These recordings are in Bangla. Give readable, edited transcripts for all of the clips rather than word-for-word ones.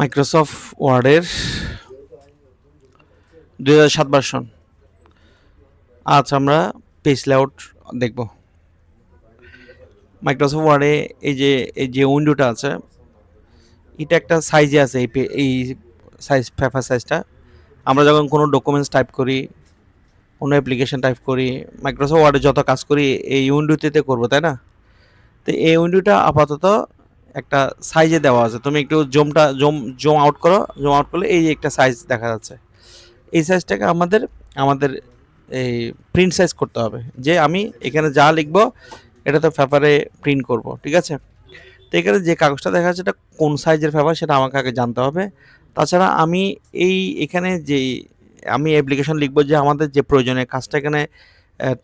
মাইক্রোসফট ওয়ার্ডের 2007 ভার্সন। আজ আমরা পেজ লেআউট দেখব। মাইক্রোসফট ওয়ার্ডে এই যে উইন্ডোটা আছে, এটা একটা সাইজে আছে। এই সাইজ পেপার সাইজটা আমরা যখন কোনো ডকুমেন্টস টাইপ করি, কোনো অ্যাপ্লিকেশন টাইপ করি, মাইক্রোসফট ওয়ার্ডে যত কাজ করি এই উইন্ডোতে করবো, তাই না? তো এই উইন্ডোটা আপাতত একটা সাইজে দেওয়া আছে। তুমি একটু জুম আউট করো। জুম আউট করলে এই যে একটা সাইজ দেখা যাচ্ছে। এই সাইজটাকে আমাদের এই প্রিন্ট সাইজ করতে হবে, যে আমি এখানে যা লিখবো এটা তো পেপারে প্রিন্ট করব, ঠিক আছে? তো এখানে যে কাগজটা দেখা যাচ্ছে এটা কোন সাইজের পেপার সেটা আমাকে আগে জানতে হবে। তাছাড়া আমি এখানে যে আমি অ্যাপ্লিকেশন লিখবো, যে আমাদের যে প্রয়োজনীয় কাজটা এখানে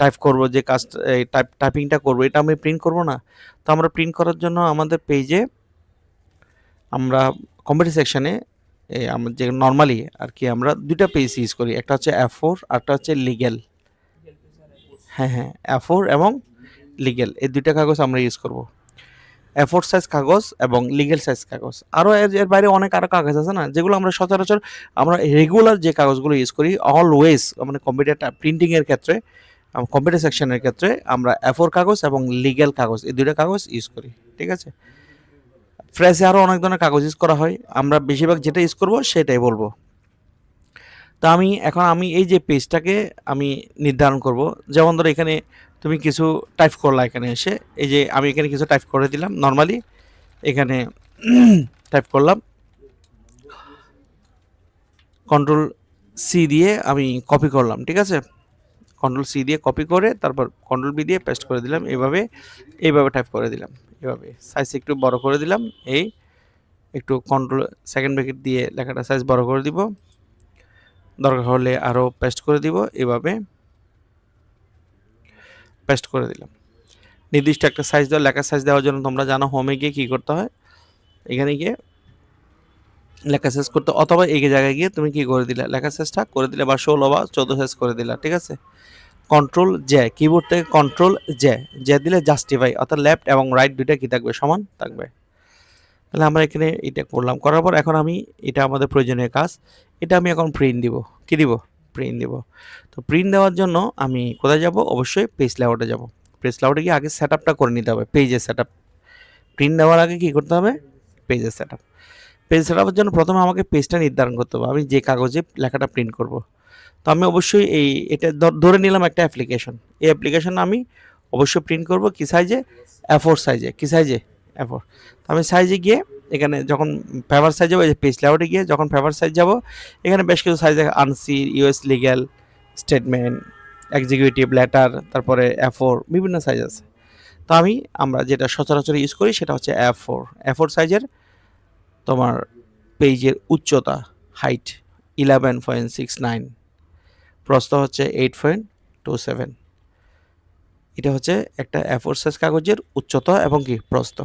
টাইপ করব, যে কাজটা টাইপিংটা করবো, এটা আমি প্রিন্ট করব না। তো আমরা প্রিন্ট করার জন্য আমাদের পেজে আমরা কম্পিউটার সেকশনে আমরা যে নর্মালি আর কি আমরা দুইটা পেজ ইউজ করি, একটা হচ্ছে A4 আর একটা হচ্ছে লিগ্যাল। হ্যাঁ, A4 এবং লিগ্যাল, এই দুইটা কাগজ আমরা ইউজ করব। A4 সাইজ কাগজ এবং লিগ্যাল সাইজ কাগজ। আরও এর বাইরে অনেক আরও কাগজ আছে না, যেগুলো আমরা সচরাচর আমরা রেগুলার যে কাগজগুলো ইউজ করি অলওয়েজ, মানে কম্পিউটারটা প্রিন্টিংয়ের ক্ষেত্রে, কম্পিউটার সেকশনের ক্ষেত্রে আমরা A4 কাগজ এবং লিগ্যাল কাগজ, এই দুইটা কাগজ ইউজ করি, ঠিক আছে? ফ্রেশে আরও অনেক ধরনের কাগজ ইউজ করা হয়, আমরা বেশিরভাগ যেটা ইউজ করব সেটাই বলবো। তো আমি এই যে পেজটাকে আমি নির্ধারণ করব। যেমন ধরো এখানে তুমি কিছু টাইপ করলা, এখানে এসে এই যে আমি এখানে কিছু টাইপ করে দিলাম নর্মালি, এখানে টাইপ করলাম, কন্ট্রোল সি দিয়ে আমি কপি করলাম, ঠিক আছে? কন্ট্রোল সি দিয়ে কপি করে তারপর কন্ট্রোল বি দিয়ে পেস্ট করে দিলাম, এইভাবে টাইপ করে দিলাম, এভাবে সাইজ একটু বড় করে দিলাম, এই একটু কন্ট্রোল সেকেন্ড ব্র্যাকেট দিয়ে লেখাটা সাইজ বড় করে দিব, দরকার হলে আরও পেস্ট করে দিব, এভাবে পেস্ট করে দিলাম। নির্দিষ্ট একটা সাইজ দেওয়া, লেখার সাইজ দেওয়ার জন্য তোমরা জানো হোমে গিয়ে কী করতে হয়, এখানে গিয়ে লেখা সাইজ করতে, অথবা এই জায়গায় গিয়ে তুমি কি করে দিলে, লেখা সাইজটা করে দিলে বা 16 বা 14 সাইজ করে দিলা, ঠিক আছে? কন্ট্রোল জে, কিবোর্ড থেকে কন্ট্রোল জে দিলে জাস্টিফাই, অর্থাৎ লেফট এবং রাইট দুইটা কি থাকবে, সমান থাকবে। তাহলে আমরা এখানে এটা করলাম, করার পর এখন আমি এটা আমাদের প্রয়োজনীয় কাজ, এটা আমি এখন প্রিন্ট দিব। কি দিব? প্রিন্ট দিব। তো প্রিন্ট দেওয়ার জন্য আমি কোথায় যাব? অবশ্যই পেজ লেআউটে যাব। পেজ লেআউটে গিয়ে আগে সেট আপটা করে নিতে হবে, পেজের সেট আপ। প্রিন্ট দেওয়ার আগে কী করতে হবে? পেজের সেট আপ। পেজ সেট আপের জন্য প্রথমে আমাকে পেজটা নির্ধারণ করতে হবে, আমি যে কাগজে লেখাটা প্রিন্ট করব। তো আমি অবশ্যই এটা ধরে নিলাম একটা অ্যাপ্লিকেশন, এই অ্যাপ্লিকেশন আমি অবশ্যই প্রিন্ট করব কি সাইজে? A4 সাইজে। কি সাইজে? A4। তো আমি সাইজে গিয়ে এখানে যখন পেপার সাইজ যাবো, এই পেজ লেআউটে গিয়ে যখন পেপার সাইজ যাব, এখানে বেশ কিছু সাইজ দেখে, Anshi, US legal, statement, executive letter, তারপরে A4, বিভিন্ন সাইজ আছে। তো আমরা যেটা সচরাচর ইউজ করি সেটা হচ্ছে A4 সাইজের। তোমার পেজের উচ্চতা, হাইট 11.69, প্রস্থ হচ্ছে 8.27। এটা হচ্ছে একটা A4 সাইজ কাগজের উচ্চতা এবং কি প্রস্থ।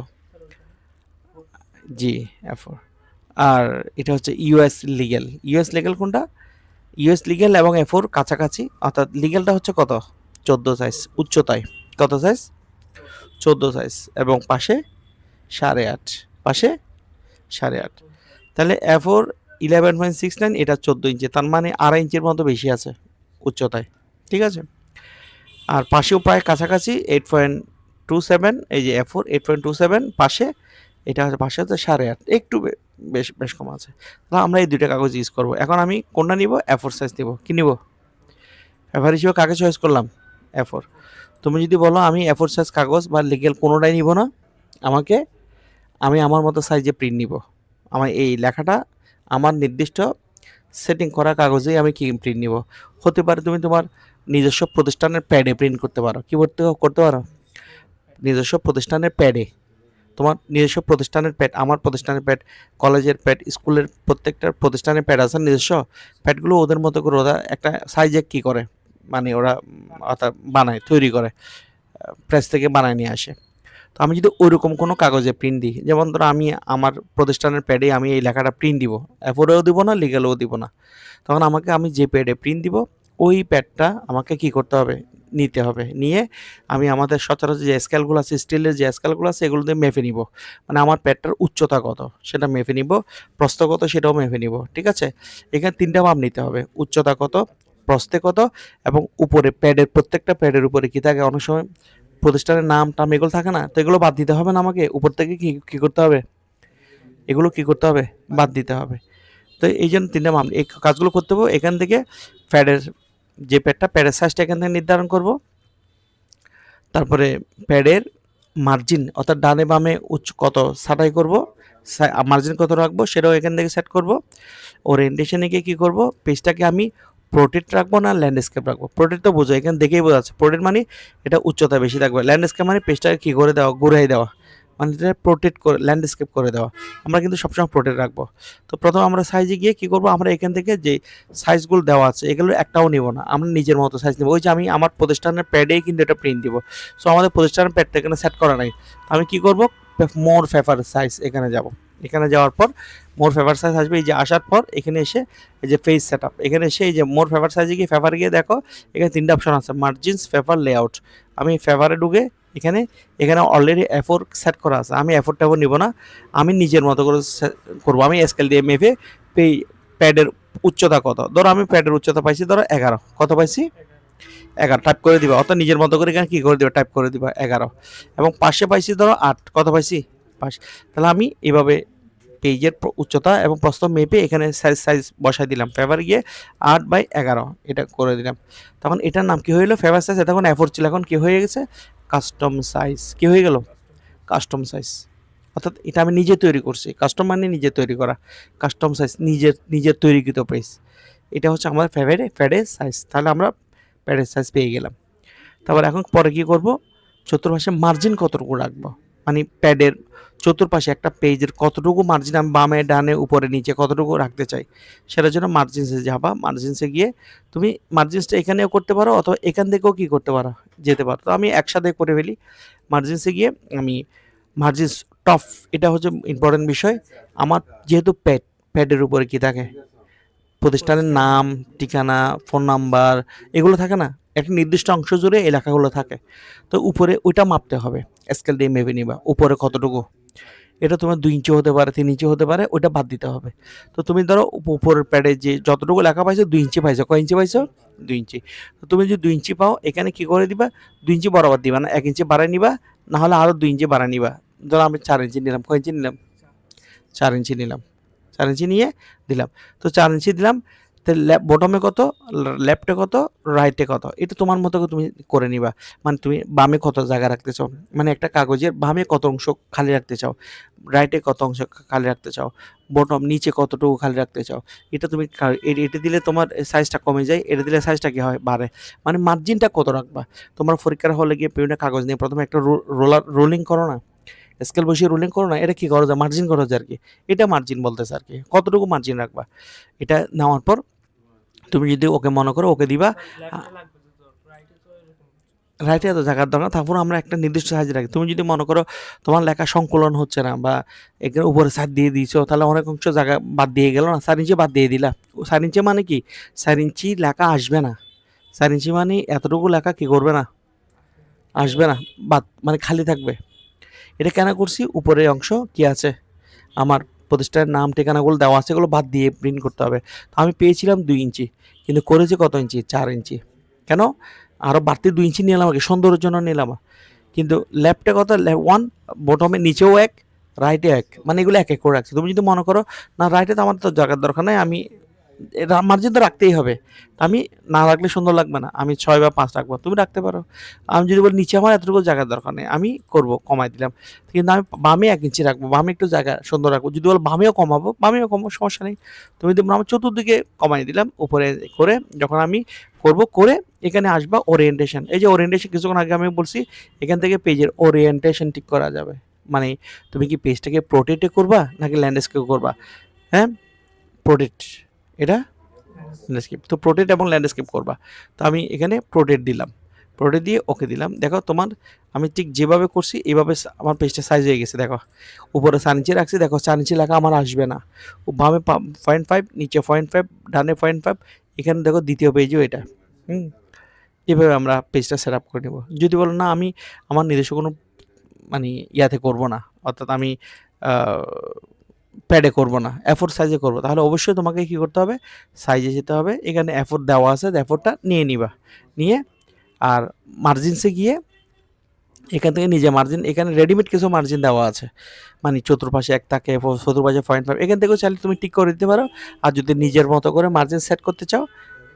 জি, A4। আর এটা হচ্ছে ইউএস লিগ্যাল কোনটা? ইউএস লিগ্যাল এবং A4 কাছাকাছি, অর্থাৎ লিগ্যালটা হচ্ছে কত? 14 সাইজ উচ্চতায়। কত সাইজ? 14 সাইজ, এবং পাশে 8.5, পাশে 8.5। তাহলে A4 11.69, এটা 14 ইঞ্চি, তার মানে 2.5 ইঞ্চির মতো বেশি আছে উচ্চতায়, ঠিক আছে? আর পাশেও প্রায় কাছাকাছি 8.27, এই যে A4 8.27 পাশে, এটা হচ্ছে পাশে হচ্ছে 8.5, একটু বেশ কম আছে। তাহলে আমরা এই দুইটা কাগজ ইউজ করব। এখন আমি কোনটা নিব? A4 সাইজ নিব। কি নিব? পেপার হিসেবে কাকে চয়েস করলাম? A4। তুমি যদি বলো আমি A4 সাইজ কাগজ বা লিগ্যাল কোনোটাই নিব না, আমি আমার মতো সাইজে প্রিন্ট নিব। আমার এই লেখাটা আমার নির্দিষ্ট সেটিং করা কাগজেই আমি কি প্রিন্ট নিব। হতে পারে তুমি তোমার নিজস্ব প্রতিষ্ঠানের প্যাডে প্রিন্ট করতে পারো। কি করতে পারো? নিজস্ব প্রতিষ্ঠানের প্যাডে, তোমার নিজস্ব প্রতিষ্ঠানের প্যাড, আমার প্রতিষ্ঠানের প্যাড, কলেজের প্যাড, স্কুলের প্রত্যেকটা প্রতিষ্ঠানের প্যাড আছে নিজস্ব। প্যাডগুলো ওদের মতো করে ওরা একটা সাইজে কি করে, মানে ওরা অর্থাৎ বানায়, তৈরি করে, প্রেস থেকে বানায় নিয়ে আসে। তো আমি যদি ওইরকম কোনো কাগজে প্রিন্ট দিই, যেমন ধরো আমি আমার প্রতিষ্ঠানের প্যাডে আমি এই লেখাটা প্রিন্ট দিব, A4-এও দিব না, লিগ্যালেও দিব না, তখন আমি যে প্যাডে প্রিন্ট দিব ওই প্যাডটা আমাকে কি করতে হবে? নিতে হবে, নিয়ে আমি আমাদের সচরাচর যে স্কেলগুলো আছে, স্টিলের যে স্কেলগুলো আছে এগুলো দিয়ে মেপে নিব, মানে আমার প্যাডটার উচ্চতা কত সেটা মেপে নিব, প্রস্থ কত সেটাও মেপে নিব, ঠিক আছে। এখানে তিনটা মাপ নিতে হবে, উচ্চতা কত, প্রস্থে কত, এবং উপরে প্যাডের, প্রত্যেকটা প্যাডের উপরে কি থাকে, অনেক সময় প্রতিষ্ঠানের নাম টাম এগুলো থাকে না, তো এগুলো বাদ দিতে হবে না আমাকে, উপর থেকে কি কি করতে হবে, এগুলো কি করতে হবে, বাদ দিতে হবে। তো এই জন্য তিনটা মাপ এই কাজগুলো করতে হবে। এখান থেকে প্যাডের যে প্যাডটা, প্যাডের সাইজটা এখান থেকে নির্ধারণ করব, তারপরে প্যাডের মার্জিন অর্থাৎ ডানে বামে উচ্চ কত ছাঁটাই করব, মার্জিন কত রাখবো সেটাও এখান থেকে সেট করব। ওরিয়েন্টেশনে গিয়ে কী করব, পেজটাকে আমি প্রোটেক্ট রাখবো না ল্যান্ডস্কেপ রাখবো। প্রোটেক্ট তো বোঝো, এখানে দেখেই বোঝা যাচ্ছে প্রোটেক্ট মানে এটা উচ্চতা বেশি থাকবে, ল্যান্ডস্কেপ মানে পেজটাকে কী করে দেওয়া, ঘুরাই দেওয়া, মানে এটা প্রোটেক্ট করে ল্যান্ডস্কেপ করে দেওয়া। আমরা কিন্তু সবসময় প্রোটেক্ট রাখবো। তো প্রথম আমরা সাইজে গিয়ে কী করবো, আমরা এখান থেকে যে সাইজগুলো দেওয়া আছে এগুলো একটাও নিব না, আমরা নিজের মতো সাইজ নেবো। ওই যে আমি আমার প্রতিষ্ঠানের প্যাডেই কিন্তু এটা প্রিন্ট দিব, সো আমাদের প্রতিষ্ঠানের প্যাডটা এখানে সেট করা নাই। আমি কি করব, মোর ফেভার সাইজ এখানে যাব, এখানে যাওয়ার পর মোর ফেভার সাইজ আসবে, এই যে আসার পর এখানে এসে এই যে পেজ সেট আপ, এখানে এসে এই যে মোর ফেভার সাইজে গিয়ে ফেভারে গিয়ে দেখো এখানে তিনটা অপশন আছে, মার্জিনস, ফেভার, লেআউট। আমি ফেভারে ঢুকে এখানে এখানে অলরেডি এফোর সেট করা আছে, আমি এফোরটা নিব না, আমি নিজের মতো করে করবো। আমি স্কেল দিয়ে মেপে প্যাডের উচ্চতা কত, ধরো আমি প্যাডের উচ্চতা পাইছি ধরো 11, কত পাইছি 11, টাইপ করে দিবা, অর্থাৎ নিজের মতো করে এখানে কী করে দিবা, টাইপ করে দিবা 11। এবং পাশে পাইছি ধরো 8, কত পাইছি 5। তাহলে আমি এইভাবে পেজের উচ্চতা এবং প্রস্থ মেপে এখানে সাইজ বসাই দিলাম, ফেভার গিয়ে 8/11 এটা করে দিলাম। তখন এটার নাম কি হইলো, ফেভার সাইজ। তখন এফোর ছিল, এখন কি হয়ে গেছে, কাস্টম সাইজ। কি হয়ে গেল, কাস্টম সাইজ। অর্থাৎ এটা আমি নিজে তৈরি করছি, কাস্টম মানে নিজে তৈরি করা, কাস্টম সাইজ নিজের তৈরিকৃত পেজ। এটা হচ্ছে আমাদের প্যাডের সাইজ। তাহলে আমরা প্যাডের সাইজ পেয়ে গেলাম। তারপর এখন পরে কি করব, চতুর্পাশে মার্জিন কতটুকু রাখবো, মানে প্যাডের চতুর্পাশে একটা পেজের কতটুকু মার্জিন আমি বামে ডানে উপরে নিচে কতটুকু রাখতে চাই, সেটার জন্য মার্জিনসে যাবা। মার্জিনসে গিয়ে তুমি মার্জিনসটা এখানেও করতে পারো অথবা এখান থেকেও কি করতে পারো, যেতে পারো। তো আমি একসাথে করে ফেলি। মার্জিনসে গিয়ে আমি মার্জিনস টপ, এটা হচ্ছে ইম্পর্টেন্ট বিষয়। আমার যেহেতু প্যাডের উপরে কি থাকে, প্রতিষ্ঠানের নাম, ঠিকানা, ফোন নাম্বার এগুলো থাকে না, একটা নির্দিষ্ট অংশ জুড়ে এই লেখাগুলো থাকে। তো উপরে ওইটা মাপতে হবে, স্কেল দিয়ে মেপে নিবা উপরে কতটুকু। এটা তোমার 2 ইঞ্চি হতে পারে, 3 ইঞ্চি হতে পারে, ওইটা বাদ দিতে হবে। তো তুমি ধরো উপরের প্যাডে যে যতটুকু লেখা পাইছো 2 ইঞ্চি পাইছো, কয় ইঞ্চি পাইছো 2 ইঞ্চি। তো তুমি যদি 2 ইঞ্চি পাও এখানে কি করে দিবা, 2 ইঞ্চি বরাবর দিবা না, 1 ইঞ্চি বাড়াই নিবা, না হলে আরও 2 ইঞ্চি বাড়াই নিবা। ধরো আমি 4 ইঞ্চি নিলাম, কয় ইঞ্চি নিলাম 4 ইঞ্চি নিলাম, 4 ইঞ্চি নিয়ে দিলাম। তো 4 ইঞ্চি দিলাম, তো বটমে কত, লেফটে কত, রাইটে কত, এটা তোমার মতো করে তুমি করে নিবা। মানে তুমি বামে কত জায়গা রাখতে চাও, মানে একটা কাগজের বামে কত অংশ খালি রাখতে চাও, রাইটে কত অংশ খালি রাখতে চাও, বটম নিচে কতটুকু খালি রাখতে চাও, এটা তুমি এটা দিলে তোমার সাইজটা কমে যায়, এটা দিলে সাইজটা কি হয়, বাড়ে। মানে মার্জিনটা কত রাখবা। তোমার পরীক্ষার হলে গিয়ে বিভিন্ন কাগজ নিয়ে প্রথমে একটা রোলিং করো না, স্কেল বসিয়ে রুলিং করো না, এটা কি করো যায়, মার্জিন করো যায় আর কি। এটা মার্জিন বলতেছে আর কি, কতটুকু মার্জিন রাখবা। এটা নেওয়ার পর তুমি যদি ওকে মনে করো, ওকে দিবা। রাইটে এত জায়গার দরকার, তারপর আমরা একটা নির্দিষ্ট সাইজ রাখি। তুমি যদি মনে করো তোমার লেখা সংকলন হচ্ছে না বা এখানে উপরে সাইড দিয়ে দিয়েছো, তাহলে অনেক অংশ জায়গা বাদ দিয়ে গেল না, 4 ইঞ্চি বাদ দিয়ে দিলা। 4 ইঞ্চি মানে কি, 4 ইঞ্চি লেখা আসবে না, 4 ইঞ্চি মানে এতটুকু লেখা কি করবে না, আসবে না, বাদ মানে খালি থাকবে। এটা কেন করছি, উপরের অংশ কি আছে, আমার প্রতিষ্ঠানের নাম ঠিকানাগুলো দেওয়া আছে, এগুলো বাদ দিয়ে প্রিন্ট করতে হবে। তো আমি পেয়েছিলাম 2 ইঞ্চি, কিন্তু করেছি কত ইঞ্চি, 4 ইঞ্চি। কেন, আরও বাড়তি 2 ইঞ্চি নিলাম আর কি, সৌন্দর্যের জন্য নিলাম। কিন্তু লেফটে কত, 1, বটমে নিচেও 1, রাইটে 1, মানে এগুলো এক এক করে রাখছি। তুমি যদি মনে করো না রাইটে তো আমার তো জায়গার দরকার নাই, আমি মার্জিন তো রাখতেই হবে, আমি না রাখলে সুন্দর লাগবে না, আমি 6 বা 5 রাখবো, তুমি রাখতে পারো। আমি যদি বলি নিচে আমার এতটুকু জায়গার দরকার নেই, আমি করব কমাই দিলাম, কিন্তু আমি বামে 1 ইঞ্চি রাখবো, বামে একটু জায়গা সুন্দর রাখবো। যদি বলো বামেও কমাবো, বামেও কমাবো, সমস্যা নেই। তুমি যদি আমার চতুর্দিকে কমাই দিলাম উপরে করে, যখন আমি করব করে এখানে আসবা ওরিয়েন্টেশন। এই যে ওরিয়েন্টেশন কিছুক্ষণ আগে আমি বলছি, এখান থেকে পেজের ওরিয়েন্টেশন ঠিক করা যাবে। মানে তুমি কি পেজটাকে প্রোটেক্টে করবা নাকি ল্যান্ডস্কেপ করবা, হ্যাঁ প্রোটেক্ট, এটা ল্যান্ডস্কেপ, তো প্রোটেক্ট এবং ল্যান্ডস্কেপ করবা। তো আমি এখানে প্রোটেক্ট দিলাম, প্রোটেক্ট দিয়ে ওকে দিলাম। দেখো তোমার আমি ঠিক যেভাবে করছি এইভাবে আমার পেজটা সাইজ হয়ে গেছে। দেখো উপরে 4 ইঞ্চি রাখছি, দেখো 4 ইঞ্চি লেখা আমার আসবে না, বামে 0.5, নিচে 0.5, ডানে 0.5, এখানে দেখো দ্বিতীয় পেজও এটা। হুম, এভাবে আমরা পেজটা সেট আপ করে নেব। যদি বলো না আমি আমার নিজস্ব কোনো মানে ইয়াতে করব না, অর্থাৎ আমি প্যাডে করব না, A4 সাইজে করব, তাহলে অবশ্যই তোমাকে কি করতে হবে, সাইজে যেতে হবে। এখানে A4 দেওয়া আছে, A4টা নিয়ে নিবা, নিয়ে আর মার্জিনসে গিয়ে এখান থেকে নিজে মার্জিন, এখানে রেডিমেড কিছু মার্জিন দেওয়া আছে, মানে চতুর্পাশে এক থাকে, চতুর্পাশে 0.5, এখান থেকেও চাইলে তুমি ঠিক করে দিতে পারো। আর যদি নিজের মতো করে মার্জিন সেট করতে চাও,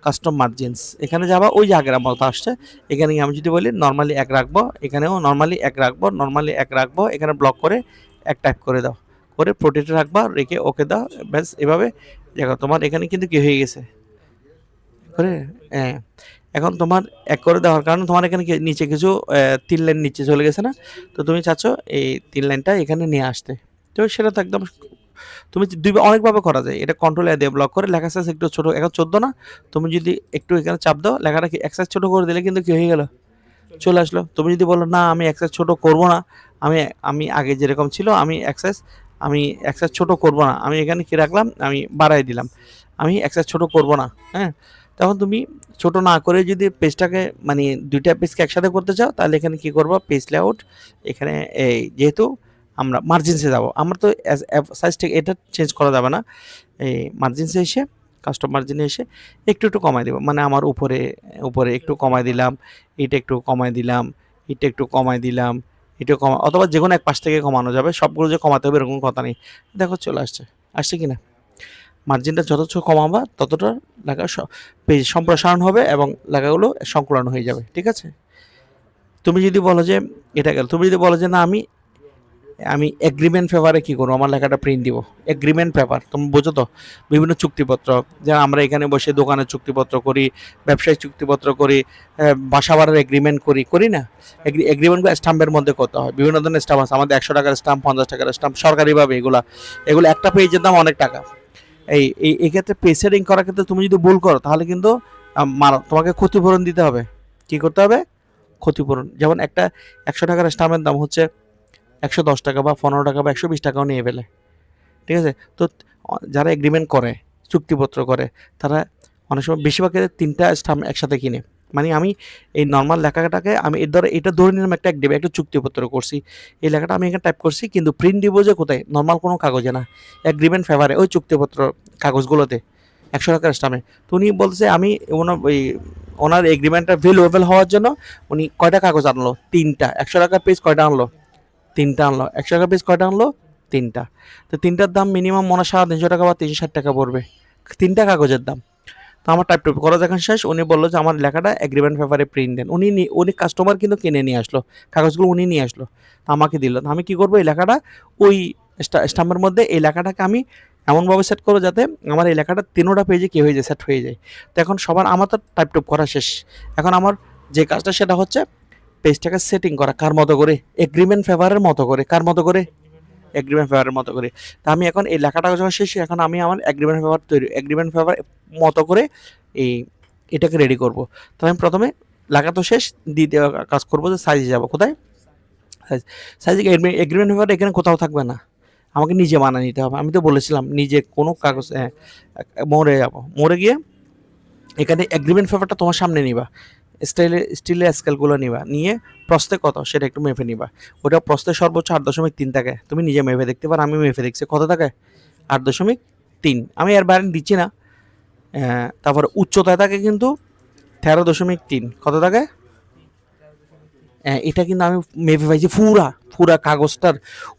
কাস্টম মার্জিনস, এখানে যাবা, ওই যে আগের মতো আসছে, এখানে আমি যদি বলি নর্মালি 1 রাখবো, এখানেও নর্মালি 1 রাখবো, নর্মালি 1 রাখবো, এখানে ব্লক করে 1 টাইপ করে দাও, করে প্রোটেক্টে রাখবা, রেখে ওকে দাও, ব্যাস। এভাবে দেখো তোমার এখানে কিন্তু কি হয়ে গেছে করে, হ্যাঁ। এখন তোমার এক করে দেওয়ার কারণে তোমার এখানে নিচে কিছু 3 লাইন নিচে চলে গেছে না, তো তুমি চাচ্ছ এই 3 লাইনটা এখানে নিয়ে আসতে, তো সেটা তো একদম তুমি অনেকভাবে করা যায়। এটা কন্ট্রোল এ দিয়ে ব্লক করে লেখা সাইজ একটু ছোট, এখন 14 না, তুমি যদি একটু এখানে চাপ দাও, লেখাটা কি এক সাইজ ছোট করে দিলে কিন্তু কি হয়ে গেল, চলে আসলো। তুমি যদি বলো না আমি এক সাইজ ছোট করব না, আমি আমি আগে যেরকম ছিল আমি এক সাইজ ছোট করব না, আমি এখানে কি রাখলাম, আমি বাড়াই দিলাম, আমি এক সাইজ ছোট করব না, হ্যাঁ। তখন তুমি ছোট না করে যদি পেজটাকে মানে দুইটা পেজকে একসাথে করতে চাও, তাহলে এখানে কি করবো, পেজ লেআউট, এখানে এই যেহেতু আমরা মার্জিনসে যাব, আমরা তো সাইজটা এটা চেঞ্জ করা যাবে না, এই মার্জিনসে এসে কাস্টম মার্জিনে এসে একটু একটু কমাই দেবো, মানে আমার উপরে উপরে একটু কমাই দিলাম, এটা একটু কমাই দিলাম, এটা একটু কমাই দিলাম, এটা কমা, অথবা যে কোনো এক পাশ থেকে কমানো যাবে, সবগুলো যে কমাতে হবে এরকম কথা নেই। দেখো চলে আসছে, আসছে কি না, মার্জিনটা যত কমাবা ততটা লেখা পেজ সম্প্রসারণ হবে এবং লেখাগুলো সংকলন হয়ে যাবে, ঠিক আছে। তুমি যদি বলো যে এটা গেল, তুমি যদি বলো যে না আমি আমি এগ্রিমেন্ট পেপারে কী করবো, আমার লেখাটা প্রিন্ট দিব, এগ্রিমেন্ট পেপার তুমি বোঝো তো, বিভিন্ন চুক্তিপত্র, যা আমরা এখানে বসে দোকানের চুক্তিপত্র করি, ব্যবসায়িক চুক্তিপত্র করি, বাসা ভাড়ার এগ্রিমেন্ট করি, করি না, এগ্রিমেন্টগুলো স্টাম্পের মধ্যে করতে হয়, বিভিন্ন ধরনের স্টাম্প আছে আমাদের, 100 টাকার স্টাম্প, 50 টাকার স্টাম্প, সরকারিভাবে এগুলো এগুলো একটা পেজের দাম অনেক টাকা। এই ক্ষেত্রে পেজ সেটিং করার ক্ষেত্রে তুমি যদি ভুল করো, তাহলে কিন্তু তোমাকে ক্ষতিপূরণ দিতে হবে। কি করতে হবে, ক্ষতিপূরণ, যেমন একটা 100 টাকার স্টাম্পের দাম হচ্ছে 110 টাকা বা 15 টাকা বা 120 টাকাও নিয়ে ফেলে, ঠিক আছে। তো যারা এগ্রিমেন্ট করে, চুক্তিপত্র করে, তারা অনেক সময় বেশিরভাগ ক্ষেত্রে 3টা স্টাম্প একসাথে কিনে, মানে আমি এই নর্মাল লেখাটাকে আমি এর দ্বারা এটা ধরে নিলাম একটা একটা চুক্তিপত্র করছি, এই লেখাটা আমি এখানে টাইপ করছি, কিন্তু প্রিন্ট দিব যে কোথায়, নর্মাল কোনো কাগজে না, এগ্রিমেন্ট ফেভারে ওই চুক্তিপত্র কাগজগুলোতে 100 টাকার স্টাম্পে। তো উনি বলছে আমি ওনার এগ্রিমেন্টটা ভ্যালুয়েবল হওয়ার জন্য উনি কয়টা কাগজ আনলো, 3টা, 100 টাকার পেজ কয়টা আনলো, 3টা আনলো, 100 টাকা পিস কয়টা আনলো, 3টা। তো 3টার দাম মিনিমাম মনে হয় 350 টাকা বা 360 টাকা পড়বে, 3টা কাগজের দাম। তো আমার টাইপ টুপ করা যখন শেষ, উনি বললো যে আমার লেখাটা এগ্রিমেন্ট পেপারে প্রিন্ট দেন, উনি কাস্টমার কিন্তু কিনে নিয়ে আসলো, কাগজগুলো উনি নিয়ে আসলো, আমাকে দিল, আমি কি করবো, এই লেখাটা ওই স্টাম্পের মধ্যে এই লেখাটাকে আমি এমনভাবে সেট করবো যাতে আমার এই লেখাটা 3টা পেজে কি হয়ে যায়, সেট হয়ে যায়। তো এখন সবার আমার তো টাইপ টুপ করা শেষ, এখন আমার যে কাজটা সেটা হচ্ছে পেজটাকে সেটিং করা কার মতো করে, এগ্রিমেন্ট ফেভারের মতো করে, কার মতো করে, এগ্রিমেন্ট ফেভারের মতো করে। তা আমি এখন এই লেখাটা যখন শেষ, এখন আমি আমার এগ্রিমেন্ট ফেভার মতো করে এই এটাকে রেডি করব। তো আমি প্রথমে লেখা তো শেষ, দ্বিতীয় কাজ করবো যে সাইজে যাবো, কোথায়, সাইজে এগ্রিমেন্ট ফেভার এখানে কোথাও থাকবে না, আমাকে নিজে বানিয়ে নিতে হবে। আমি তো বলেছিলাম নিজে কোনো কাগজ, মোড়ে যাবো, মোড়ে গিয়ে এখানে এগ্রিমেন্ট পেপারটা তোমার সামনে নিবা, স্টিলের স্কেলগুলো নিবা, নিয়ে প্রস্থে কত সেটা একটু মেপে নিবা, ওটা প্রস্থে সর্বোচ্চ 8.3 থাকে, তুমি নিজে মেপে দেখতে পারো, আমি মেপে দেখছি কত থাকে, 8.3, আমি এর বাইরে দিচ্ছি না। তারপরে উচ্চতায় থাকে কিন্তু 13.3, কত থাকে, এটা কিন্তু আমি মেপে পাইছি পুরা কাগজটার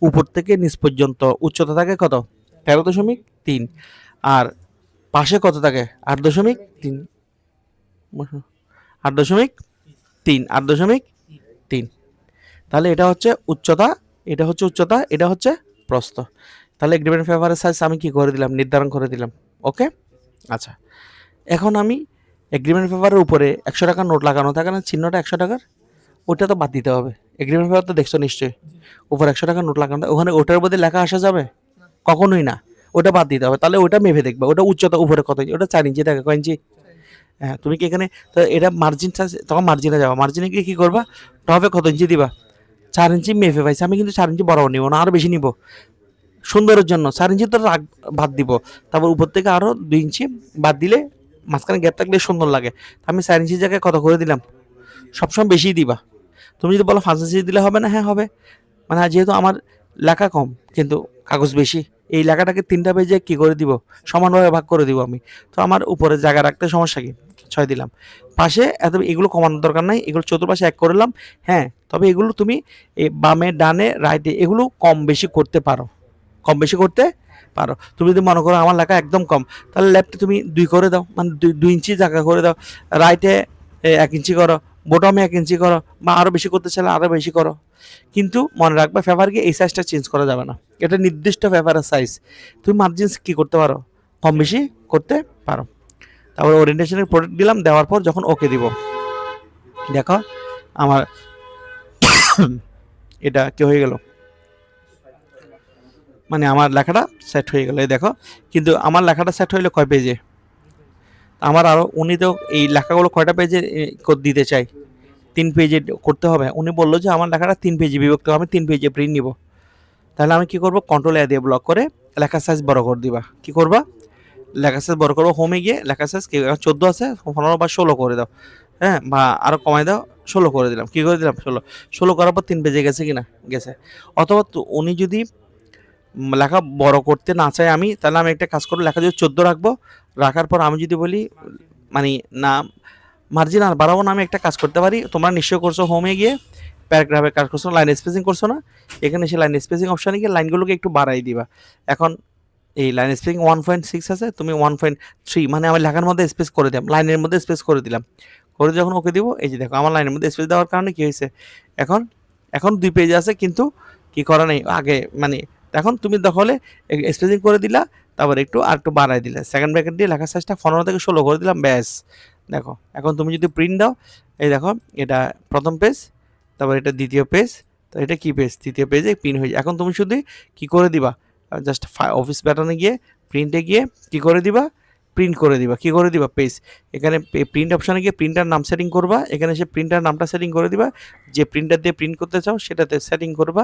উপর থেকে নিচ পর্যন্ত উচ্চতা থাকে কত, 13.3, আর পাশে কত থাকে, 8.3, 8.3, 8.3, তাহলে এটা হচ্ছে উচ্চতা, এটা হচ্ছে উচ্চতা, এটা হচ্ছে প্রস্থ। তাহলে এগ্রিমেন্ট পেপারের সাইজ আমি কি করে দিলাম, নির্ধারণ করে দিলাম, ওকে। আচ্ছা, এখন আমি এগ্রিমেন্ট পেপারের উপরে 100 টাকার নোট লাগানো থাকে না, চিহ্নটা 100 টাকার, ওটা তো বাদ দিতে হবে। এগ্রিমেন্ট পেপার তো দেখছো নিশ্চয়ই, উপর 100 টাকার নোট লাগানো, ওখানে ওটার মধ্যে লেখা আসা যাবে, কখনোই না, ওটা বাদ দিতে হবে। তাহলে ওটা মেপে দেখবে, ওটা উচ্চতা উপরে কত, ওটা 4 ইঞ্চি থাকে, কয় ইঞ্চি, হ্যাঁ। তুমি কি এখানে, তো এটা মার্জিন, তখন মার্জিনে যাবা, মার্জিনে গিয়ে কী করবা, টপে কত ইঞ্চি দিবা, 4 ইঞ্চি মেপে পাইছি আমি, কিন্তু 4 ইঞ্চি বরাবর নিব না, আরও বেশি নিব সুন্দরের জন্য, 4 ইঞ্চি তো রাগ বাদ দিব, তারপর উপর থেকে আরও 2 ইঞ্চি বাদ দিলে মাঝখানে গ্যাপ থাকলে সুন্দর লাগে। আমি 4 ইঞ্চির জায়গায় কত করে দিলাম, সবসময় বেশি দিবা। তুমি যদি বলো 5 ইঞ্চি দিলে হবে না, হ্যাঁ হবে। মানে যেহেতু আমার লেখা কম কিন্তু কাগজ বেশি, এই লেখাটাকে 3টা পেজে কি করে দিব, সমানভাবে ভাগ করে দিব আমি। তো আমার উপরে জায়গা রাখতে সমস্যা কি, 6 দিলাম। পাশে এত এগুলো কমানোর দরকার নাই, এগুলো চতুর্পাশে 1 করলাম। হ্যাঁ, তবে এগুলো তুমি বামে ডানে রাইটে এগুলো কম বেশি করতে পারো, কম বেশি করতে পারো। তুমি যদি মনে করো আমার লেখা একদম কম, তাহলে লেফটে তুমি 2 করে দাও, মানে 2 ইঞ্চি জায়গা করে দাও। রাইটে 1 ইঞ্চি করো, বোটমে 1 ইঞ্চি করো, বা আরও বেশি করতে চাইলে আরও বেশি করো। কিন্তু মনে রাখবে পেপারকে এই সাইজটা চেঞ্জ করা যাবে না, এটা নির্দিষ্ট পেপারের সাইজ। তুমি মার্জিনস কি করতে পারো, কম বেশি করতে পারো। তারপর ওরিয়েন্টেশনের প্রোডাক্ট দিলাম, দেওয়ার পর যখন ওকে দিব, দেখো আমার এটা কি হয়ে গেল, মানে আমার লেখাটা সেট হয়ে গেল। এই দেখো, কিন্তু আমার লেখাটা সেট হইলে কয় পেজে, আমার আরও উনি তো এই লেখাগুলো কয়টা পেজে দিতে চাই, 3 পেজে করতে হবে। উনি বললো যে আমার লেখাটা 3 পেজে বিভক্ত, আমি 3 পেজে প্রিন্ট নিব। তাহলে আমি কি করব, কন্ট্রোল এ দিয়ে ব্লক করে লেখার সাইজ বড় করে দিবা। কি করবা, লেখার সাইজ বড় করবো, হোমে গিয়ে লেখার সাইজ কি 14 আছে, 15 বা 16 করে দাও। হ্যাঁ, বা আরও কমাই দাও, 16 করে দিলাম। কি করে দিলাম, 16 করার পর 3 পেজে গেছে কিনা, গেছে। অথবা উনি যদি লেখা বড় করতে না চাই আমি, তাহলে আমি একটা কাজ করবো, লেখা যদি 14 রাখবো, রাখার পর আমি যদি বলি মানে না মার্জিন আর বাড়াবো না, আমি একটা কাজ করতে পারি, তোমরা নিশ্চয় করছো, হোমে গিয়ে প্যারাগ্রাফে কাজ করছো, লাইন স্পেসিং করছো না, এখানে এসে লাইন স্পেসিং অপশানে গিয়ে লাইনগুলোকে একটু বাড়াই দিবা। এখন এই লাইন স্পেসিং 1.6 আছে, তুমি 1.3, মানে আমার লেখার মধ্যে স্পেস করে দিলাম, লাইনের মধ্যে স্পেস করে দিলাম। করে যখন ওকে দিব, এই যে দেখো আমার লাইনের মধ্যে স্পেস দেওয়ার কারণে কি হয়েছে, এখন এখন 2 পেজে আছে, কিন্তু কি করা নেই আগে, মানে এখন তুমি দখলে স্পেসিং করে দিলা, তারপর একটু আর একটু বাড়াই দিলে, সেকেন্ড ব্র্যাকেট দিয়ে লেখার সাইজটা 15 থেকে 16 করে দিলাম, ব্যাস। দেখো এখন তুমি যদি প্রিন্ট দাও, এই দেখো এটা প্রথম পেজ, তারপর এটা দ্বিতীয় পেজ, তো এটা কি পেজ, তৃতীয় পেজে প্রিন্ট হয়ে যায়। এখন তুমি শুধু কি করে দিবা, জাস্ট অফিস প্যাটার্নে গিয়ে প্রিন্টে গিয়ে কি করে দিবা, প্রিন্ট করে দিবা। কি করে দিবা, পেজ, এখানে প্রিন্ট অপশানে গিয়ে প্রিন্টার নাম সেটিং করবা, এখানে এসে প্রিন্টার নামটা সেটিং করে দিবা, যে প্রিন্টার দিয়ে প্রিন্ট করতে চাও সেটাতে সেটিং করবা,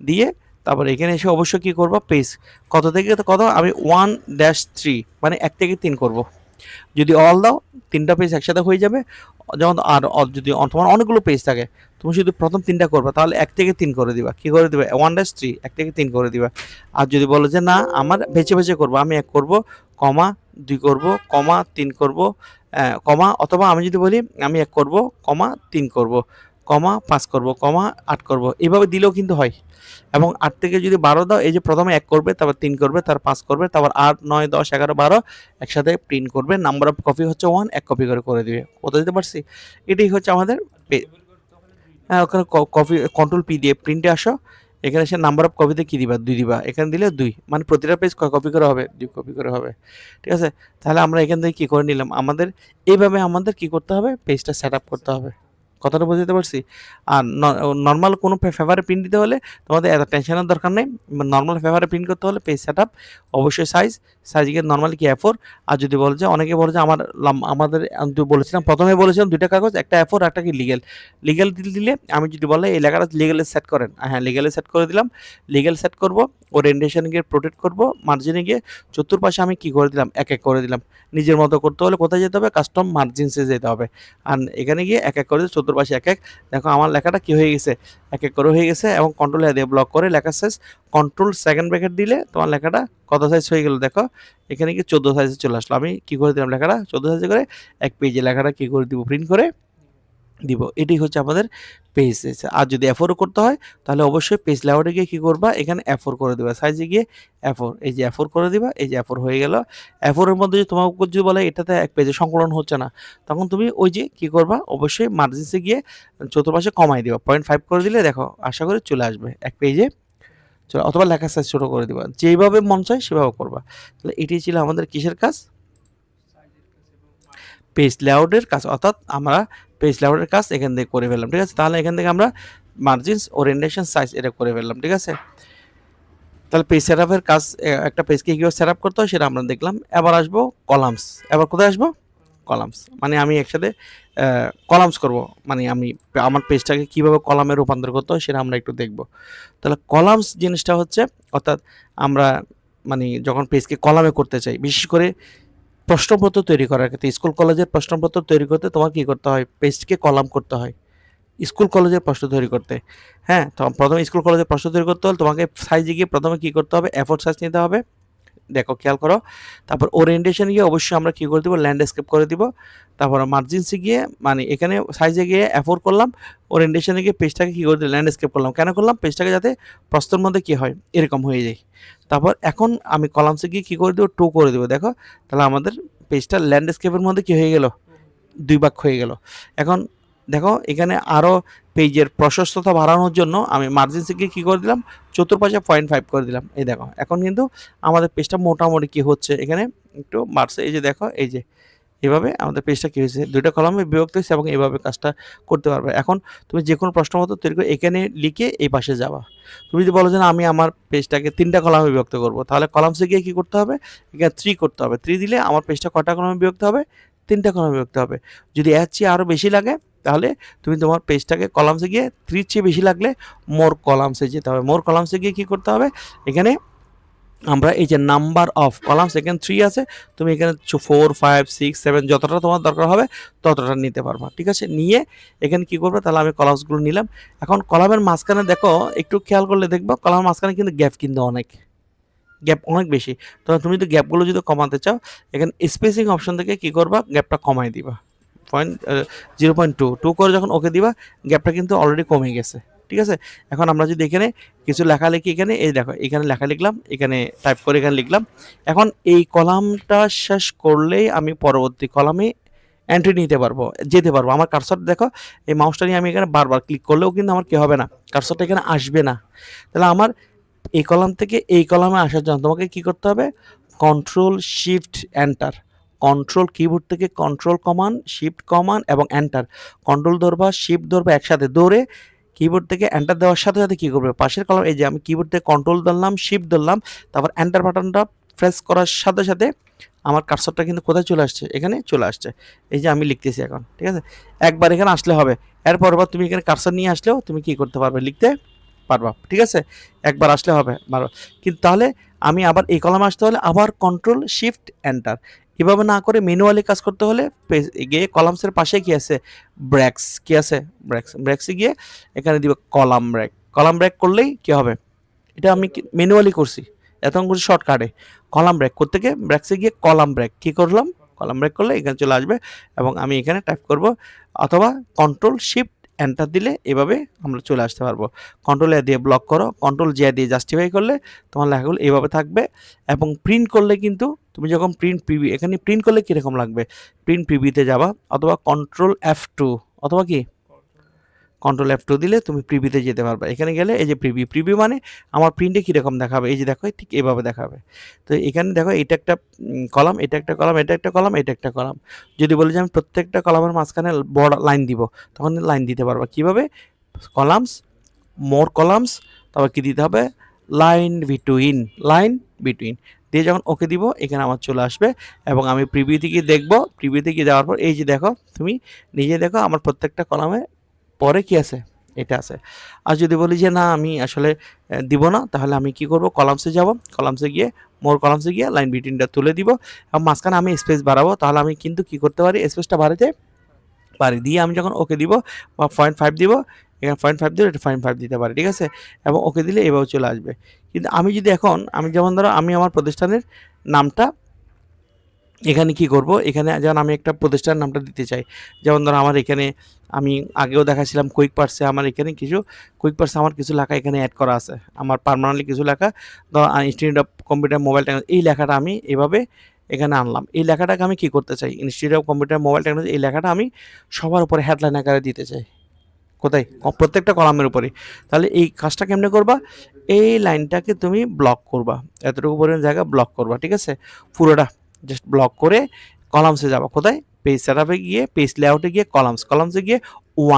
দিয়ে তারপর এখানে এসে অবশ্যই কী করবা, পেজ কত থেকে কত, আমি 1-3 মানে 1 থেকে 3 করব। যদি অল দাও 3টা পেজ একসাথে হয়ে যাবে। যেমন আর যদি তোমার অনেকগুলো পেজ থাকে, তুমি শুধু প্রথম 3টা করবা, তাহলে 1 থেকে 3 করে দিবা। কি করে দিবা, 1-3 1 থেকে 3 করে দিবা। আর যদি বলো যে না আমার বেছে বেছে করবো, আমি 1 করব, কমা 2 করব, কমা 3 করব, কমা, অথবা আমি যদি বলি আমি 1 করব, কমা 3 করব, কমা 5 করব, কমা 8 করব, এইভাবে দিলেও কিন্তু হয়। এবং 8 থেকে যদি 12 দাও, এই যে প্রথমে 1 করবে, তারপর 3 করবে, তারপর 5 করবে, তারপর 8 9 10 11 12 একসাথে প্রিন্ট করবে। নাম্বার অফ কপি হচ্ছে 1, 1 কপি করে দিবে। কোথায় দিতে পারছি, এটাই হচ্ছে আমাদের হ্যাঁ, ওখানে কপি কন্ট্রোল পি দিয়ে প্রিন্টে আসো, এখানে এসে নাম্বার অফ কপিতে কী দিবা, 2 দিবা, এখানে দিলে 2, মানে প্রতিটা পেজ কয় কপি করে হবে, 2 কপি করে হবে। ঠিক আছে, তাহলে আমরা এখান থেকে কী করে নিলাম, আমাদের এইভাবে আমাদের কী করতে হবে, পেজটা সেট আপ করতে হবে। কথাটা বুঝতে পারছি। আর নর্মাল কোনো পেপারে প্রিন্ট দিতে হলে তোমাদের এত টেনশনের দরকার নেই। নর্মাল পেপারে প্রিন্ট করতে হলে পেজ সেট আপ, অবশ্যই সাইজকে নর্মালি কি A4। আর যদি বলে যে অনেকে বলে যে আমাদের আমি বলেছিলাম, প্রথমে বলেছিলাম 2টা কাগজ, একটা A4 একটা কি লিগ্যাল দিলে, আমি যদি বলে এই লেখাটা লিগ্যালে সেট করেন, হ্যাঁ লিগ্যালে সেট করে দিলাম। লিগ্যাল সেট করব, ওরিয়েন্টেশন গিয়ে প্রোটেক্ট করব, মার্জিনে গিয়ে চতুর্পাশে আমি কি করে দিলাম, 1 1 করে দিলাম। নিজের মতো করতে হলে কোথায় যেতে হবে, কাস্টম মার্জিনসে যেতে হবে। আর এখানে গিয়ে 1 1 করে চতুর্পাশে 1 1। দেখো আমার লেখাটা কি হয়ে গেছে, 1 1 করে হয়ে গেছে। এবং কন্ট্রোল দিয়ে ব্লক করে লেখার সাইজ, কন্ট্রোল সেকেন্ড ব্র্যাকেট দিলে তোমার লেখাটা কত সাইজ হয়ে গেল, দেখো এখানে কি 14 সাইজে চলে আসলো। আমি কি করে দিলাম, লেখাটা 14 সাইজে করে 1 পেজে লেখাটা কি করে দিব, প্রিন্ট করে দিব। এটাই হচ্ছে আমাদের পেজ। আর যদি A4 করতে হয়, তাহলে অবশ্যই পেজ লেআউটে গিয়ে কী করবা, এখানে A4 করে দিবা, সাইজে গিয়ে A4, এই যে A4 করে দিবা, এই যে A4 হয়ে গেল। A4 এর মধ্যে যদি তোমার যদি বলে এটাতে 1 পেজে সংকলন হচ্ছে না, তখন তুমি ওই যে কী করবা, অবশ্যই মার্জিনসে গিয়ে চতুর্পাশে কমাই দিবা, 0.5 করে দিলে দেখো আশা করি চলে আসবে 1 পেজে চলে। অথবা লেখার সাইজ ছোটো করে দিবা, যেইভাবে মন চায় সেভাবে করবা। তাহলে এটাই ছিল আমাদের কিসের কাজ, পেজ লেআউটের কাজ। অর্থাৎ আমরা পেজ লেআউটের কাজ এখান থেকে করে ফেললাম। ঠিক আছে, তাহলে এখান থেকে আমরা মার্জিনস, ওরিয়েন্টেশন, সাইজ এটা করে ফেললাম। ঠিক আছে, তাহলে পেজ সেট আপের কাজ, একটা পেজকে কীভাবে সেট আপ করতে হয় সেটা আমরা দেখলাম। এবার আসবো কলামস। এবার কোথায় আসবো, কলামস, মানে আমি একসাথে কলামস করব, মানে আমি আমার পেজটাকে কীভাবে কলামে রূপান্তর করতে হয় সেটা আমরা একটু দেখব। তাহলে কলামস জিনিসটা হচ্ছে, অর্থাৎ আমরা মানে যখন পেজকে কলামে করতে চাই, বিশেষ করে প্রশ্নপত্র তৈরি করার ক্ষেত্রে, স্কুল কলেজের প্রশ্নপত্র তৈরি করতে তোমার কী করতে হয়, পেজকে কলাম করতে হয়। স্কুল কলেজের প্রশ্ন তৈরি করতে। হ্যাঁ, তো প্রথমে স্কুল কলেজের প্রশ্ন তৈরি করতে হলে তোমাকে সাইজে গিয়ে প্রথমে কী করতে হবে, এ4 সাইজ নিতে হবে। দেখো খেয়াল করো, তারপর ওরিয়েন্টেশন গিয়ে অবশ্যই আমরা কী করে দেবো, ল্যান্ডস্কেপ করে দিব। তারপর মার্জিনসে গিয়ে মানে এখানে সাইজে গিয়ে এ4 করলাম, ওরিয়েন্টেশনে গিয়ে পেজটাকে কী করে দিলাম, ল্যান্ডস্কেপ করলাম। কেন করলাম, পেজটাকে যাতে প্রস্তর মধ্যে কী হয়, এরকম হয়ে যায়। তারপর এখন আমি কলামসে গিয়ে কী করে দেবো, 2 করে দেবো। দেখো তাহলে আমাদের পেজটা ল্যান্ডস্কেপের মধ্যে কী হয়ে গেল, 2 ভাগ হয়ে গেল। এখন দেখো এখানে আরও পেজের প্রশস্ততা বাড়ানোর জন্য আমি মার্জিনসে গিয়ে কী করে দিলাম, চতুর্পাশে 0.5 করে দিলাম। এই দেখো এখন কিন্তু আমাদের পেজটা মোটামুটি কী হচ্ছে, এখানে একটু বাড়ছে। এই যে দেখো, এই যে এভাবে আমাদের পেজটা কী হয়েছে, 2টা কলামে বিভক্ত হয়েছে এবং এভাবে কাজটা করতে পারবে। এখন তুমি যে কোনো প্রশ্ন মতো তৈরি করে এখানে লিখে এই পাশে যাবা। তুমি যদি বলো যে না আমি আমার পেজটাকে 3টা কলামে বিভক্ত করব, তাহলে কলামসে গিয়ে কী করতে হবে, এখানে 3 করতে হবে। 3 দিলে আমার পেজটা কটা কলামে বিভক্ত হবে, 3টা কলামে বিভক্ত হবে। যদি এর চেয়ে আরও বেশি লাগে তাহলে তুমি তোমার পেজটাকে কলামসে গিয়ে 3 চেয়ে বেশি লাগলে মোর কলামসে যেতে হবে। মোর কলামসে গিয়ে কী করতে হবে, এখানে আমরা এই যে নাম্বার অফ কলামস এখানে 3 আছে, তুমি এখানে 4 5 6 7 যতটা তোমার দরকার হবে ততটা নিতে পারবা। ঠিক আছে, নিয়ে এখানে কি করবে, তাহলে আমি কলামসগুলো নিলাম। এখন কলামের মাঝখানে দেখো, একটু খেয়াল করলে দেখবো কলামের মাঝখানে কিন্তু গ্যাপ কিন্তু গ্যাপ অনেক বেশি। তো তুমি যদি গ্যাপগুলো যদি কমাতে চাও, এখানে স্পেসিং অপশন থেকে কী করবা, গ্যাপটা কমাই দিবা। 0.2 করে যখন ওকে দিবা, গ্যাপটা কিন্তু অলরেডি কমে গেছে। ঠিক আছে, এখন আমরা যদি এখানে কিছু লেখালেখি, এখানে এই দেখো এখানে লেখা লিখলাম, এখানে টাইপ করে এখানে লিখলাম। এখন এই কলামটা শেষ করলেই আমি পরবর্তী কলামে এন্ট্রি নিতে পারবো, যেতে পারবো। আমার কার্সরটা দেখো, এই মাউসটা নিয়ে আমি এখানে বারবার ক্লিক করলেও কিন্তু আমার কী হবে না, কার্সরটা এখানে আসবে না। তাহলে আমার এই কলাম থেকে এই কলামে আসার জন্য তোমাকে কী করতে হবে, control shift enter. Control keyboard থেকে কন্ট্রোল কমান্ড, শিফট কমান্ড এবং এন্টার। কন্ট্রোল ধরবা, শিফট ধরবা একসাথে, ধরে কিবোর্ড থেকে এন্টার দেওয়ার সাথে সাথে কী করবে, পাশের কলাম, এই যে আমি কিবোর্ড থেকে কন্ট্রোল ধরলাম, শিফট ধরলাম, তারপর এন্টার বাটনটা প্রেস করার সাথে সাথে আমার কার্সরটা কিন্তু কোথায় চলে আসছে, এখানে চলে আসছে। এই যে আমি লিখতেছি এখন। ঠিক আছে, একবার এখানে আসলে হবে, এরপর তুমি এখানে কার্সর নিয়ে আসলেও তুমি কী করতে পারবে, লিখতে পারবা। ঠিক আছে, একবার আসলে হবে ভালো, কিন্তু তাহলে আমি আবার এই কলামে আসতে হলে আবার কন্ট্রোল শিফট এন্টার। এভাবে না করে ম্যানুয়ালি কাজ করতে হলে গিয়ে কলামসের পাশে কি আছে, ব্র্যাক্স, কি আছে, ব্র্যাক্সে গিয়ে এখানে দিব কলাম ব্র্যাক। কলাম ব্র্যাক করলেই কি হবে, এটা আমি ম্যানুয়ালি করছি, এতক্ষণ করছি শর্টকাটে। কলাম ব্রেক করতে গিয়ে ব্রেকসে গিয়ে কলাম ব্রেক কী করলাম, কলাম ব্রেক করলে এখানে চলে আসবে এবং আমি এখানে টাইপ করব, অথবা কন্ট্রোল শিফট এন্টার দিলে এভাবে আমরা চলে আসতে পারবো। কন্ট্রোল এ দিয়ে ব্লক করো, কন্ট্রোল জে দিয়ে জাস্টিফাই করলে তোমার লেখাগুলো এইভাবে থাকবে। এবং প্রিন্ট করলে কিন্তু তুমি যখন প্রিন্ট প্রিভি, এখানে প্রিন্ট করলে কীরকম লাগবে, প্রিন্ট প্রিভিতে যাবা, অথবা কন্ট্রোল F2, অথবা কি কন্ট্রোল F2 দিলে তুমি প্রিভিউতে যেতে পারবে। এখানে গেলে এই যে প্রিভিউ মানে আমার প্রিন্টে কীরকম দেখাবে, এই যে দেখো ঠিক এভাবে দেখাবে। তো এখানে দেখো এটা একটা কলাম, এটা একটা কলাম, এটা একটা কলাম, এটা একটা কলাম। যদি বলি যে আমি প্রত্যেকটা কলামের মাঝখানে বড় লাইন দিব, তখন লাইন দিতে পারবো। কীভাবে, কলামস, মোর কলামস, তারপর কী দিতে হবে, লাইন বিটুইন দিয়ে যখন ওকে দিব, এখানে আমার চলে আসবে এবং আমি প্রিভিউতে গিয়ে দেখবো। প্রিভিউতে গিয়ে যাওয়ার পর এই যে দেখো, তুমি নিজে দেখো আমার প্রত্যেকটা কলামে পরে কি আছে, এটা আছে। আর যদি বলি যে না আমি আসলে দিব না, তাহলে আমি কি করব, কলামসে যাব, কলামসে গিয়ে মোর কলামসে গিয়ে লাইন বিটুইনটা তুলে দিব এবং মাঝখানে আমি স্পেস বাড়াবো। তাহলে আমি কিন্তু কি করতে পারি, স্পেসটা বাড়াতে পারি। দিয়ে আমি যখন ওকে দিব বা 0.5 দিব, এখানে 0.5 দিলে এটা 0.5 দিতে পারি। ঠিক আছে, এবং ওকে দিলে এভাবে চলে আসবে। কিন্তু আমি যদি এখন আমি যেমন ধরো আমি আমার প্রতিষ্ঠানের নামটা এখানে কি করব, এখানে যেমন আমি একটা প্রতিষ্ঠানের নামটা দিতে চাই, যেমন ধরো আমার এখানে আমি আগেও দেখাছিলাম কুইক পার্সে, আমার এখানে কিছু কুইক পার্সে আমার কিছু লেখা এখানে অ্যাড করা আছে, আমার পার্মানেন্টলি কিছু লেখা, ধরো institute of computer mobile technology, এই লেখাটা আমি এভাবে এখানে আনলাম। এই লেখাটাকে আমি কি করতে চাই, institute of computer mobile technology, এই লেখাটা আমি সবার উপরে হেডলাইন আকারে দিতে চাই। কোথায়, প্রত্যেকটা কলামের উপরে। তাহলে এই কাজটা কেমনে করবা, এই লাইনটাকে তুমি ব্লক করবা, এতটুকু পরিমাণ জায়গা ব্লক করবা। ঠিক আছে, পুরোটা জাস্ট ব্লক করে কলামসে যাবা। কোথায়, পেজ সেটআপে গিয়ে, পেজ লেআউটে গিয়ে কলামসে গিয়ে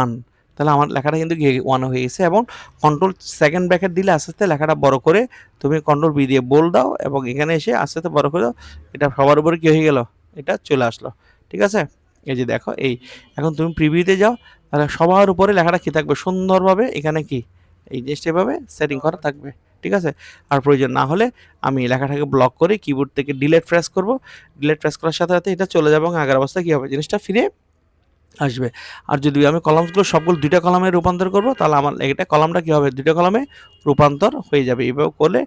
1, তাহলে আমার লেখাটা কিন্তু 1 হয়ে গেছে। এবং কন্ট্রোল সেকেন্ড ব্র্যাকেট দিলে আস্তে আস্তে লেখাটা বড় করে তুমি কন্ট্রোল বি দিয়ে বোল্ড দাও এবং এখানে এসে আস্তে আস্তে বড় করে দাও, এটা সবার উপরে কী হয়ে গেল, এটা চলে আসলো। ঠিক আছে, এই যে দেখো, এই এখন তুমি প্রিভিউতে যাও, তাহলে সবার উপরে লেখাটা কী থাকবে, সুন্দরভাবে এখানে কি এই জিনিসটা এভাবে সেটিং করা থাকবে। ঠিক আছে, আর প্রয়োজন না হলে আমি লেখাটাকে ব্লক করে কিবোর্ড থেকে ডিলেট প্রেস করব, ডিলেট প্রেস করার সাথে সাথে এটা চলে যাবে এবং আগের অবস্থায় কী হবে, জিনিসটা ফিরে আসবে। আর যদি আমি কলামসগুলো সবগুলো ২ টা কলামে রূপান্তর করব, তাহলে আমার এটা কলামটা কী হবে, ২ টা কলামে রূপান্তর হয়ে যাবে। এভাবে করলে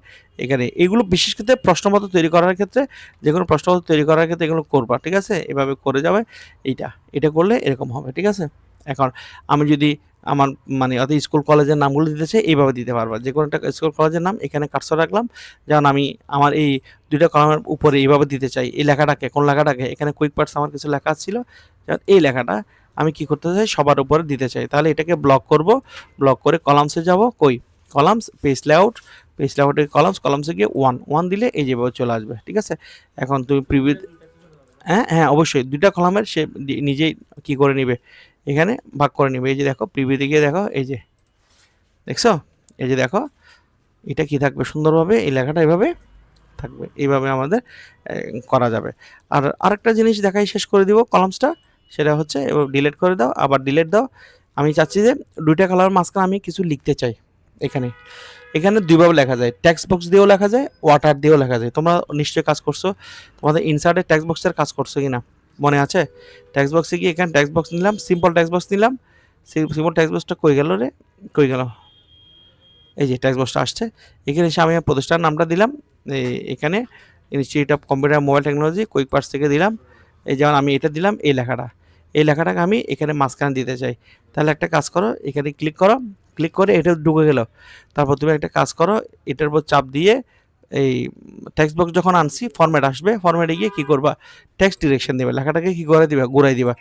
এখানে এগুলো বিশেষ ক্ষেত্রে প্রশ্নপত্র তৈরি করার ক্ষেত্রে, যেকোনো প্রশ্নপত্র তৈরি করার ক্ষেত্রে এগুলো করবা, ঠিক আছে? এভাবে করে যাবে এইটা। এটা করলে এরকম হবে, ঠিক আছে? এখন আমি যদি আমার মানে অর্থাৎ স্কুল কলেজের নামগুলো দিতে চাই, এইভাবে দিতে পারবা। যেকোনো একটা স্কুল কলেজের নাম এখানে কার্সর রাখলাম। যেমন আমি আমার এই ২ টা কলামের উপরে এইভাবে দিতে চাই। এই লেখাটাকে, কোন লেখাটাকে? এখানে কুইক পার্টস আমার কিছু লেখা ছিল। যেমন এই লেখাটা আমি কি করতে চাই, সবার উপরে দিতে চাই। তাহলে এটাকে ব্লক করব, ব্লক করে কলামসে যাব, কই কলামস পেজ লেআউট, পেজ লেআউটের কলামস, কলামসে গিয়ে 1 দিলে এই যেভাবে চলে আসবে, ঠিক আছে? এখন তুমি প্রিভিউ, হ্যাঁ হ্যাঁ অবশ্যই 2টা কলামের সে নিজেই কি করে নিবে, এখানে ভাগ করে নিবে। এই যে দেখো প্রিভিউতে গিয়ে দেখো, এই যে দেখছো, এই যে দেখো এটা কি থাকবে সুন্দরভাবে, এই লেখাটা এভাবে থাকবে। এইভাবে আমাদের করা যাবে। আর আরেকটা জিনিস দেখাই শেষ করে দিব কলামসটা, সেটা হচ্ছে এবার ডিলিট করে দাও, আবার ডিলিট দাও। আমি চাচ্ছি যে 2টা কালার মাঝখানে আমি কিছু লিখতে চাই। এখানে এখানে দুইভাবে লেখা যায়, টেক্সট বক্স দিয়েও লেখা যায়, ওয়াটার দিয়েও লেখা যায়। তোমরা নিশ্চয়ই কাজ করছো, তোমাদের ইনসার্টে টেক্সট বক্সের কাজ করছো কিনা মনে আছে? টেক্সট বক্সে গিয়ে এখানে টেক্সট বক্স নিলাম, সিম্পল টেক্সট বক্স নিলাম। সিম্পল টেক্সট বক্সটা কই গেল রে, কই গেল, এই যে টেক্সট বক্সটা আসছে। এখানে এসে আমি প্রতিষ্ঠান নামটা দিলাম, এখানে institute of computer mobile technology quick parts থেকে দিলাম। এই যেমন আমি এটা দিলাম, এই লেখাটা, এই লেখাটাকে আমি এখানে মাঝখানে দিতে চাই। তাহলে একটা কাজ করো, এখানে ক্লিক করো, ক্লিক করে এটা ঢুকে গেল। তারপর তুমি একটা কাজ করো, এটার উপর চাপ দিয়ে এই টেক্সট বক্স যখন আনছি ফরম্যাট আসবে, ফরম্যাটে গিয়ে কী করবা, টেক্সট ডিরেকশন দেবে, লেখাটাকে কী করে দিবা, ঘুরাই দিবা।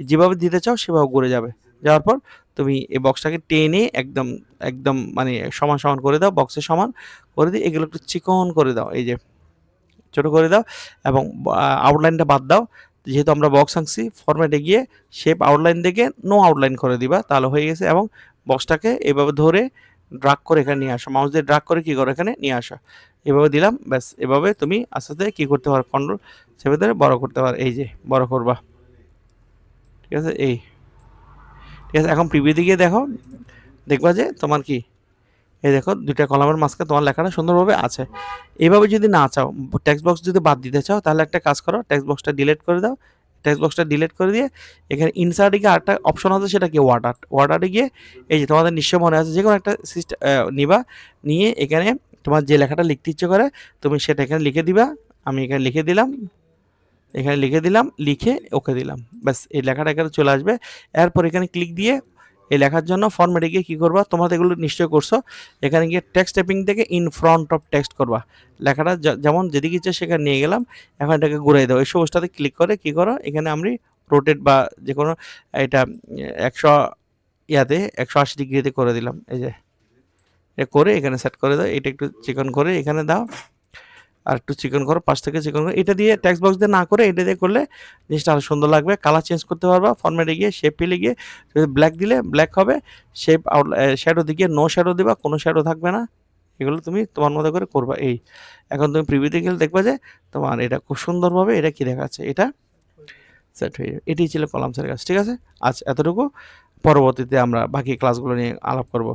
যেভাবে দিতে চাও সেভাবে ঘুরে যাবে। যাওয়ার পর তুমি এই বক্সটাকে টেনে একদম একদম মানে সমান সমান করে দাও, বক্সের সমান করে দিয়ে এগুলো একটু চিকন করে দাও, এই যে ছোটো করে দাও, এবং আউটলাইনটা বাদ দাও। যেহেতু আমরা বক্স আঁকছি, ফরম্যাটে গিয়ে শেপ আউটলাইন দেখে নো আউটলাইন করে দিবা, তাহলে হয়ে গেছে। এবং বক্সটাকে এভাবে ধরে ড্রাগ করে এখানে নিয়ে আসো, মাউস দিয়ে ড্রাগ করে কী করো, এখানে নিয়ে আসো। এভাবে দিলাম, ব্যাস। এভাবে তুমি আস্তে আস্তে কী করতে পারো, কন্ট্রোল চেপে ধরে বড় করতে পারো, এই যে বড় করবা, ঠিক আছে? এই ঠিক আছে, এখন প্রিভিউতে গিয়ে দেখো, দেখবা যে তোমার কি, এই দেখো 2টা কলামের মাঝখানে তোমার লেখাটা সুন্দরভাবে আছে। এইভাবে যদি না চাও, টেক্সট বক্স যদি বাদ দিতে চাও, তাহলে একটা কাজ করো, টেক্সট বক্সটা ডিলিট করে দাও। টেক্সট বক্সটা ডিলিট করে দিয়ে এখানে ইনসার্টে গিয়ে আরেকটা অপশন আছে, সেটা কি ওয়াটার, ওয়াটারে গিয়ে এই যে তোমাদের নিশ্চয় মনে আছে, যে কোনো একটা নিবা, নিয়ে এখানে তোমার যে লেখাটা লিখতে ইচ্ছে করে তুমি সেটা এখানে লিখে দিবা। আমি এখানে লিখে দিলাম, এখানে লিখে দিলাম, লিখে ওকে দিলাম, ব্যাস। এই লেখাটা এখানে চলে আসবে। এরপর এখানে ক্লিক দিয়ে এই লেখার জন্য ফরম্যাটে গিয়ে কী করবা, তোমরা এগুলো নিশ্চয় করছো, এখানে গিয়ে টেক্সট টাইপিং থেকে ইন ফ্রন্ট অফ টেক্সট করবা। লেখাটা যেমন যেদিকে ইচ্ছে সেখানে নিয়ে গেলাম, এখন এটাকে ঘুরাই দাও। এই সবুজটাতে ক্লিক করে কী করো, এখানে আমি রোটেট বা যে কোনো এটা 100 ইয়াতে 180 ডিগ্রিতে করে দিলাম, এই যে এ করে এখানে সেট করে দাও। এটা একটু চিকন করে এখানে দাও, আর একটু চিকন করো, পাশ থেকে চিকন করো। এটা দিয়ে টেক্সট বক্স দিয়ে না করে এটা দিয়ে করলে জিনিসটা আরও সুন্দর লাগবে। কালার চেঞ্জ করতে পারবা, ফরম্যাটে গিয়ে শেপ পেলে গিয়ে ব্ল্যাক দিলে ব্ল্যাক হবে, শেপ আউট শ্যাডো দিকে নো শ্যাডো দিবা, কোনো শ্যাডো থাকবে না। এগুলো তুমি তোমার মতো করে করবা। এই এখন তুমি প্রিভিউতে গেলে দেখবা যে তোমার এটা খুব সুন্দরভাবে এটা কি দেখাচ্ছে, এটা সেট হয়ে যাবে। এটাই ছিল কলামসের কাজ, ঠিক আছে? আজ এতটুকু, পরবর্তীতে আমরা বাকি ক্লাসগুলো নিয়ে আলাপ করব।